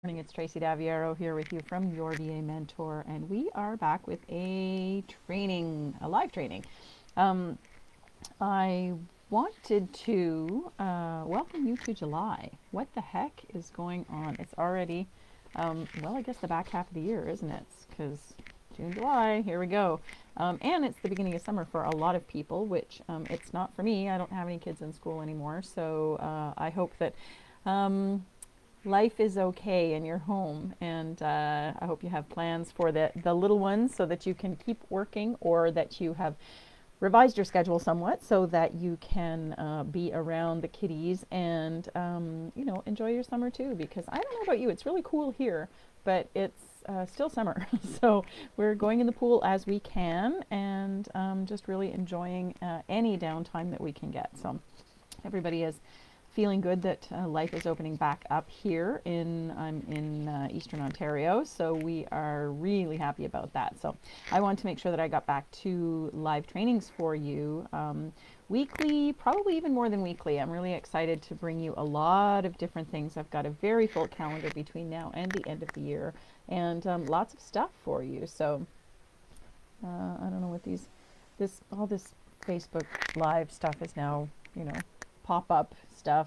Morning, it's Tracy Daviero here with you from Your VA Mentor, and we are back with a training, a live training. Um, I wanted to welcome you to July. What the heck is going on? It's already, well, I guess the back half of the year, isn't it? Because June, July, here we go. And it's the beginning of summer for a lot of people, which it's not for me. I don't have any kids in school anymore, so I hope that life is okay in your home, and I hope you have plans for the little ones so that you can keep working, or that you have revised your schedule somewhat so that you can be around the kiddies and enjoy your summer too. Because I don't know about you, it's really cool here, but it's still summer. So we're going in the pool as we can, and just really enjoying any downtime that we can get. So everybody is feeling good that life is opening back up here I'm in Eastern Ontario, so we are really happy about that. So I wanted to make sure that I got back to live trainings for you weekly, probably even more than weekly. I'm really excited to bring you a lot of different things. I've got a very full calendar between now and the end of the year, and lots of stuff for you. So I don't know what all this Facebook live stuff is now, pop-up stuff,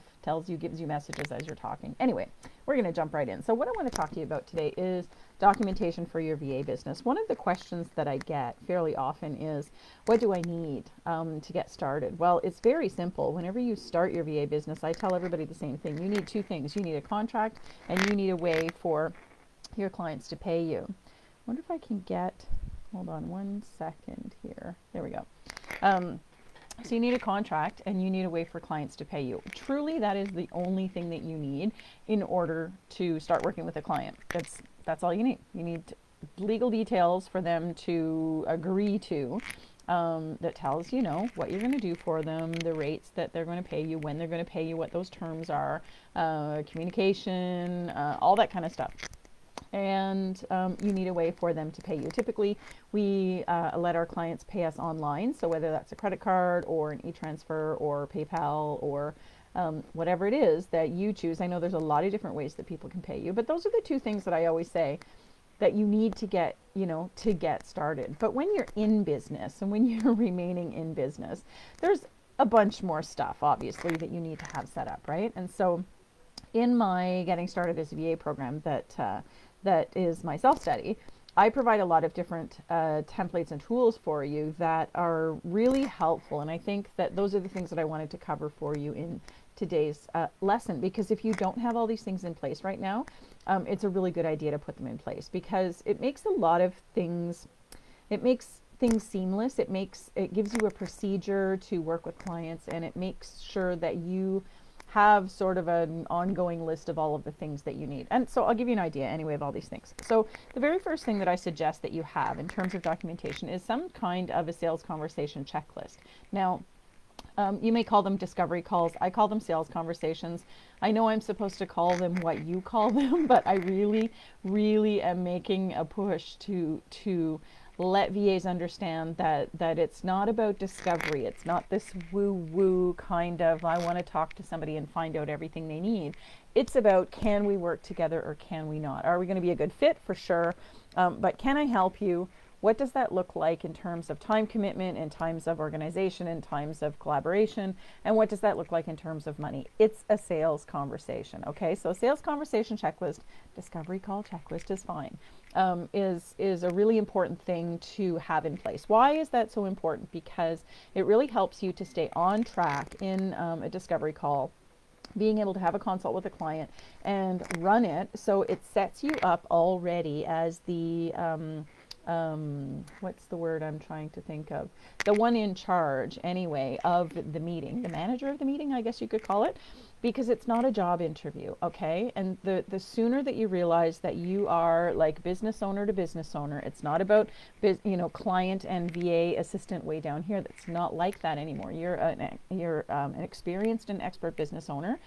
gives you messages as you're talking. Anyway, we're going to jump right in. So what I want to talk to you about today is documentation for your VA business. One of the questions that I get fairly often is, what do I need to get started? Well, it's very simple. Whenever you start your VA business, I tell everybody the same thing. You need two things. You need a contract, and you need a way for your clients to pay you. I wonder if I can get, hold on one second here. There we go. So you need a contract, and you need a way for clients to pay you. Truly, that is the only thing that you need in order to start working with a client. That's all you need. You need legal details for them to agree to, that tells what you're going to do for them, the rates that they're going to pay you, when they're going to pay you, what those terms are, communication, all that kind of stuff. And you need a way for them to pay you. Typically, we let our clients pay us online, so whether that's a credit card or an e-transfer or PayPal or whatever it is that you choose. I know there's a lot of different ways that people can pay you, but those are the two things that I always say that you need to get, to get started. But when you're in business and when you're remaining in business, there's a bunch more stuff, obviously, that you need to have set up, right? And so in my Getting Started as a VA program that is my self-study, I provide a lot of different templates and tools for you that are really helpful. And I think that those are the things that I wanted to cover for you in today's lesson, because if you don't have all these things in place right now, it's a really good idea to put them in place, because it makes a lot of things, it makes things seamless. It gives you a procedure to work with clients, and it makes sure that you have sort of an ongoing list of all of the things that you need. And so I'll give you an idea anyway of all these things. So the very first thing that I suggest that you have in terms of documentation is some kind of a sales conversation checklist. Now, you may call them discovery calls. I call them sales conversations. I know I'm supposed to call them what you call them, but I really, really am making a push to let VAs understand that it's not about discovery. It's not this woo-woo kind of, I want to talk to somebody and find out everything they need. It's about, can we work together or can we not? Are we going to be a good fit? For sure. But can I help you? What does that look like in terms of time commitment, in times of organization, in times of collaboration? And what does that look like in terms of money? It's a sales conversation, okay? So sales conversation checklist, discovery call checklist is fine, is a really important thing to have in place. Why is that so important? Because it really helps you to stay on track in a discovery call, being able to have a consult with a client and run it so it sets you up already as the what's the word I'm trying to think of? The one in charge, anyway, of the meeting, the manager of the meeting, I guess you could call it, because it's not a job interview, okay? And the sooner that you realize that you are like business owner to business owner, it's not about client and VA assistant way down here. That's not like that anymore. You're an experienced and expert business owner,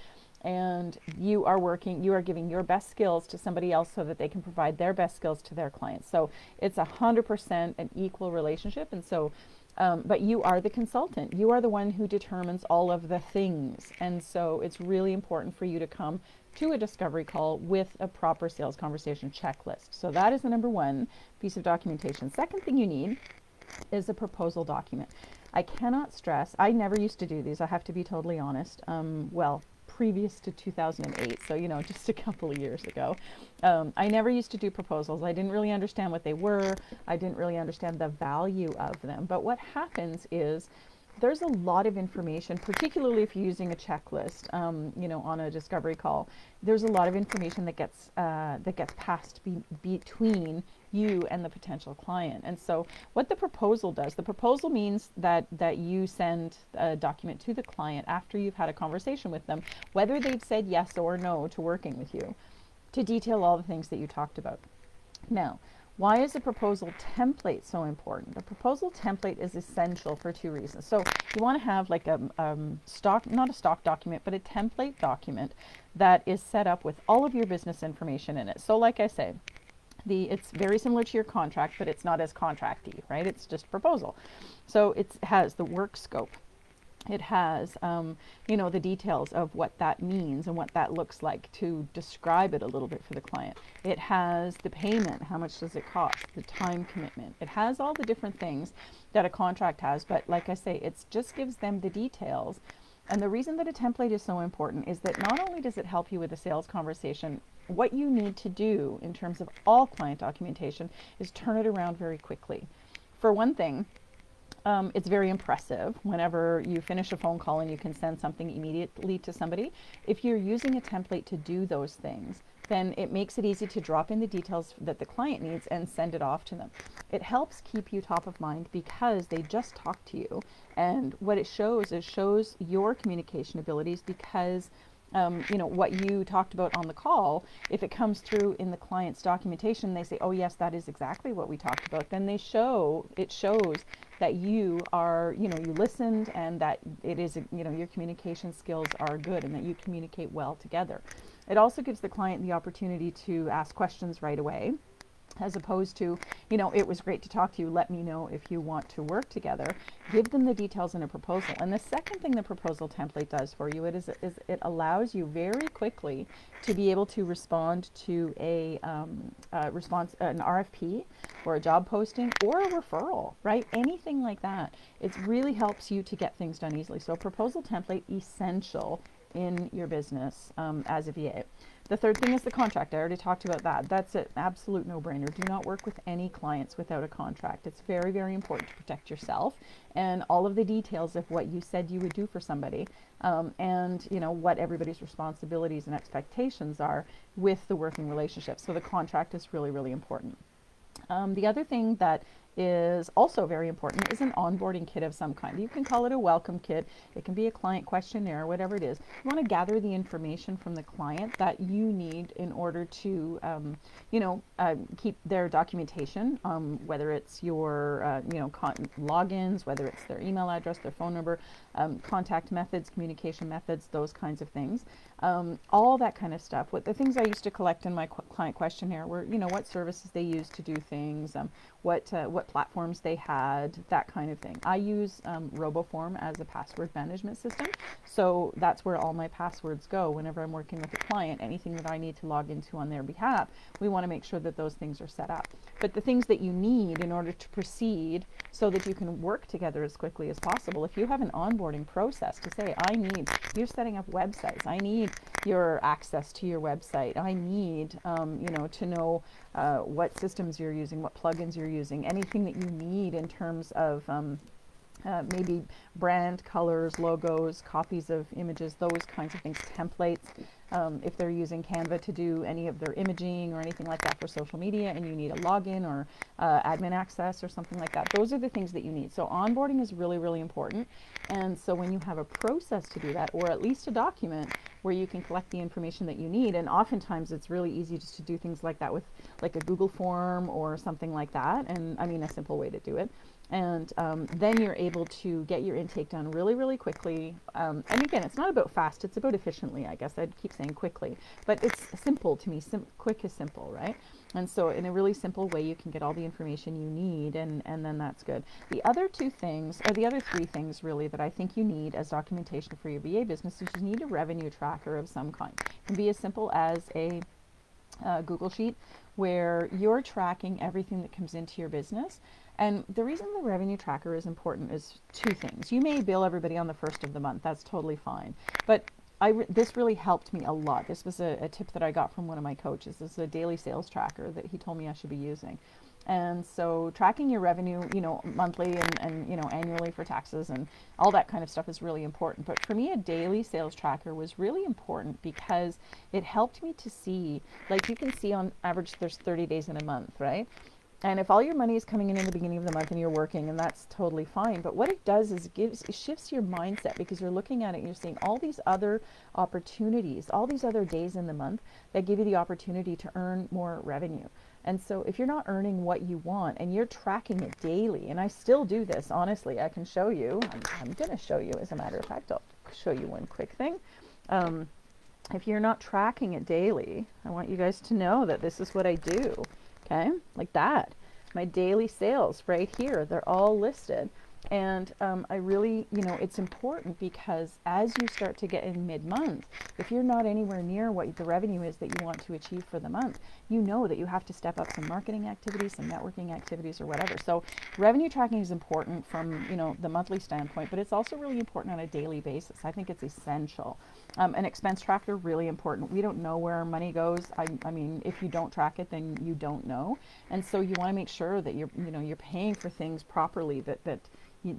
and you are giving your best skills to somebody else so that they can provide their best skills to their clients. So it's 100% an equal relationship. And so But you are the consultant. You are the one who determines all of the things. And so it's really important for you to come to a discovery call with a proper sales conversation checklist. So that is the number one piece of documentation. Second thing you need is a proposal document. I cannot stress, I never used to do these, I have to be totally honest. Well, previous to 2008, so just a couple of years ago. I never used to do proposals. I didn't really understand what they were. I didn't really understand the value of them. But what happens is there's a lot of information, particularly if you're using a checklist, on a discovery call. There's a lot of information that gets passed between you and the potential client. And so what the proposal does, the proposal means that you send a document to the client after you've had a conversation with them, whether they've said yes or no to working with you, to detail all the things that you talked about. Now, why is a proposal template so important? A proposal template is essential for two reasons. So you want to have like a not a stock document, but a template document that is set up with all of your business information in it. So like I say, it's very similar to your contract, but it's not as contracty, right? It's just a proposal. So it has the work scope. It has, the details of what that means and what that looks like to describe it a little bit for the client. It has the payment, how much does it cost, the time commitment. It has all the different things that a contract has, but like I say, it just gives them the details. And the reason that a template is so important is that not only does it help you with a sales conversation, what you need to do in terms of all client documentation is turn it around very quickly. For one thing, it's very impressive whenever you finish a phone call and you can send something immediately to somebody. If you're using a template to do those things, then it makes it easy to drop in the details that the client needs and send it off to them. It helps keep you top of mind because they just talked to you. And what it shows your communication abilities because what you talked about on the call, if it comes through in the client's documentation, they say, oh yes, that is exactly what we talked about, then it shows that you are, you listened and that it is, your communication skills are good and that you communicate well together. It also gives the client the opportunity to ask questions right away, as opposed to, it was great to talk to you, let me know if you want to work together. Give them the details in a proposal. And the second thing the proposal template does for you is it allows you very quickly to be able to respond to an RFP or a job posting or a referral, right? Anything like that. It really helps you to get things done easily. So a proposal template, essential in your business as a VA. The third thing is the contract. I already talked about that. That's an absolute no-brainer. Do not work with any clients without a contract. It's very, very important to protect yourself and all of the details of what you said you would do for somebody and what everybody's responsibilities and expectations are with the working relationship. So the contract is really, really important. The other thing that is also very important is an onboarding kit of some kind. You can call it a welcome kit. It can be a client questionnaire, whatever it is. You want to gather the information from the client that you need in order to, keep their documentation, whether it's your, logins, whether it's their email address, their phone number, contact methods, communication methods, those kinds of things. All that kind of stuff. What the things I used to collect in my client questionnaire were, what services they use to do things, what platforms they had, that kind of thing. I use RoboForm as a password management system, so that's where all my passwords go whenever I'm working with a client. Anything that I need to log into on their behalf, we want to make sure that those things are set up. But the things that you need in order to proceed so that you can work together as quickly as possible, if you have an onboarding process to say, you're setting up websites, I need your access to your website, I need to know what systems you're using, what plugins you're using, anything that you need in terms of maybe brand, colors, logos, copies of images, those kinds of things, templates. If they're using Canva to do any of their imaging or anything like that for social media and you need a login or admin access or something like that, those are the things that you need. So onboarding is really, really important. And so when you have a process to do that, or at least a document where you can collect the information that you need. And oftentimes it's really easy just to do things like that with like a Google form or something like that. And I mean, a simple way to do it. And then you're able to get your intake done really, really quickly. And again, it's not about fast, it's about efficiently, I guess. I'd keep saying quickly, but it's simple to me. Quick is simple, right? And so in a really simple way, you can get all the information you need, and then that's good. The other two things, or the other three things really, that I think you need as documentation for your VA business is you need a revenue tracker of some kind. It can be as simple as a Google Sheet where you're tracking everything that comes into your business. And the reason the revenue tracker is important is two things. You may bill everybody on the first of the month. That's totally fine. But this really helped me a lot. This was a tip that I got from one of my coaches. This is a daily sales tracker that he told me I should be using. And so tracking your revenue, monthly and annually for taxes and all that kind of stuff is really important. But for me, a daily sales tracker was really important because it helped me to see, like you can see on average, there's 30 days in a month, right? And if all your money is coming in the beginning of the month and you're working, and that's totally fine. But what it does is it shifts your mindset, because you're looking at it and you're seeing all these other opportunities, all these other days in the month that give you the opportunity to earn more revenue. And so if you're not earning what you want and you're tracking it daily, and I still do this, honestly, I can show you, I'm going to show you, as a matter of fact, I'll show you one quick thing. If you're not tracking it daily, I want you guys to know that this is what I do. Okay, like that. My daily sales right here, they're all listed. And I really, it's important because as you start to get in mid-month, if you're not anywhere near what the revenue is that you want to achieve for the month, you know that you have to step up some marketing activities, some networking activities, or whatever. So revenue tracking is important from, the monthly standpoint, but it's also really important on a daily basis. I think it's essential. An expense tracker, really important. We don't know where our money goes. I mean, if you don't track it, then you don't know. And so you want to make sure that you're paying for things properly, that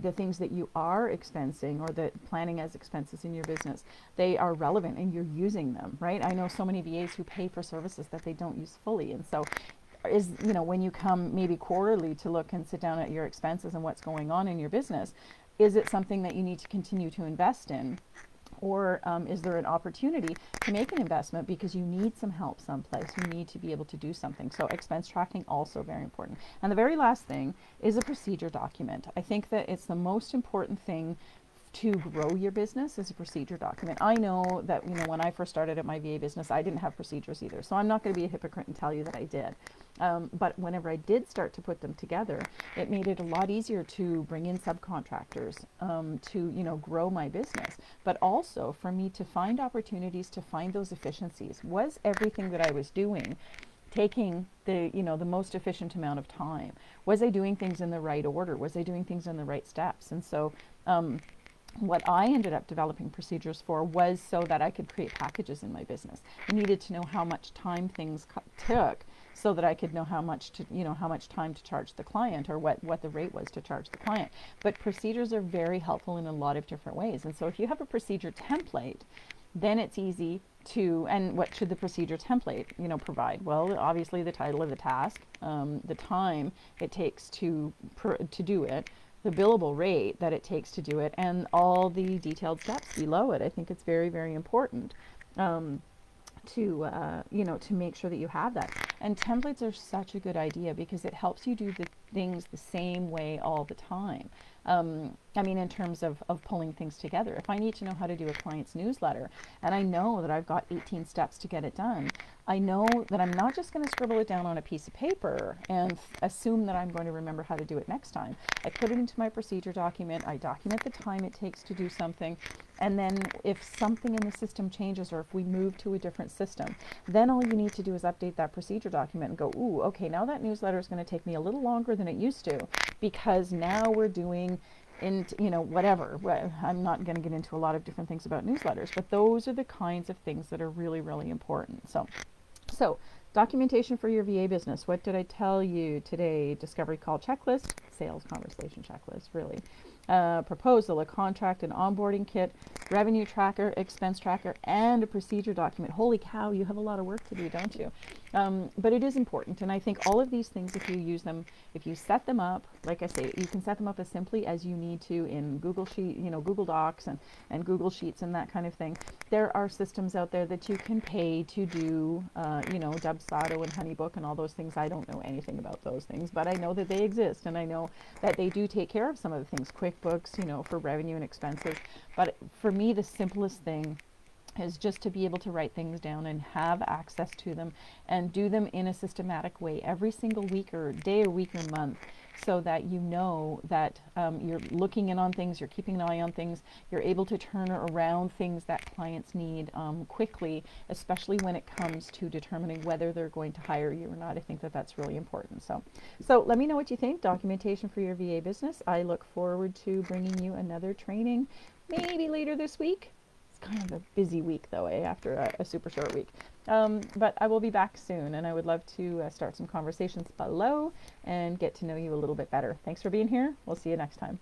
the things that you are expensing or that planning as expenses in your business, they are relevant and you're using them, right? I know so many VAs who pay for services that they don't use fully. And so when you come maybe quarterly to look and sit down at your expenses and what's going on in your business, is it something that you need to continue to invest in? Or is there an opportunity to make an investment because you need some help someplace? You need to be able to do something. So expense tracking, also very important. And the very last thing is a procedure document. I think that it's the most important thing to grow your business is a procedure document. I know that, when I first started at my VA business, I didn't have procedures either. So I'm not going to be a hypocrite and tell you that I did. But whenever I did start to put them together, it made it a lot easier to bring in subcontractors, to, grow my business. But also for me to find opportunities to find those efficiencies. Was everything that I was doing taking the most efficient amount of time? Was I doing things in the right order? Was I doing things in the right steps? And so, what I ended up developing procedures for was so that I could create packages in my business. I needed to know how much time things took so that I could know how much time to charge the client, or what the rate was to charge the client. But procedures are very helpful in a lot of different ways. And so if you have a procedure template, then it's easy to, and what should the procedure template, provide? Well, obviously the title of the task, the time it takes to do it, the billable rate that it takes to do it, and all the detailed steps below it. I think it's very, very important to make sure that you have that. And templates are such a good idea because it helps you do the things the same way all the time. In terms of pulling things together. If I need to know how to do a client's newsletter, and I know that I've got 18 steps to get it done, I know that I'm not just going to scribble it down on a piece of paper and assume that I'm going to remember how to do it next time. I put it into my procedure document, I document the time it takes to do something, and then if something in the system changes or if we move to a different system, then all you need to do is update that procedure document and go, ooh, okay, now that newsletter is going to take me a little longer than it used to because now we're doing whatever. I'm not going to get into a lot of different things about newsletters, but those are the kinds of things that are really, really important. So documentation for your VA business. What did I tell you today? Discovery call checklist, sales conversation checklist, really. Proposal, a contract, an onboarding kit, revenue tracker, expense tracker, and a procedure document. Holy cow, you have a lot of work to do, don't you? But it is important, and I think all of these things, if you use them, if you set them up, like I say, you can set them up as simply as you need to in Google Sheet, Google Docs and Google Sheets and that kind of thing. There are systems out there that you can pay to do, Dubsado and HoneyBook and all those things. I don't know anything about those things, but I know that they exist, and I know that they do take care of some of the things, QuickBooks, for revenue and expenses. But for me, the simplest thing is just to be able to write things down and have access to them and do them in a systematic way every single week or day or week or month, so that you know that you're looking in on things, you're keeping an eye on things, you're able to turn around things that clients need quickly, especially when it comes to determining whether they're going to hire you or not. I think that that's really important. So let me know what you think. Documentation for your VA business. I look forward to bringing you another training maybe later this week. Kind of a busy week though, after a super short week. But I will be back soon, and I would love to start some conversations below and get to know you a little bit better. Thanks for being here. We'll see you next time.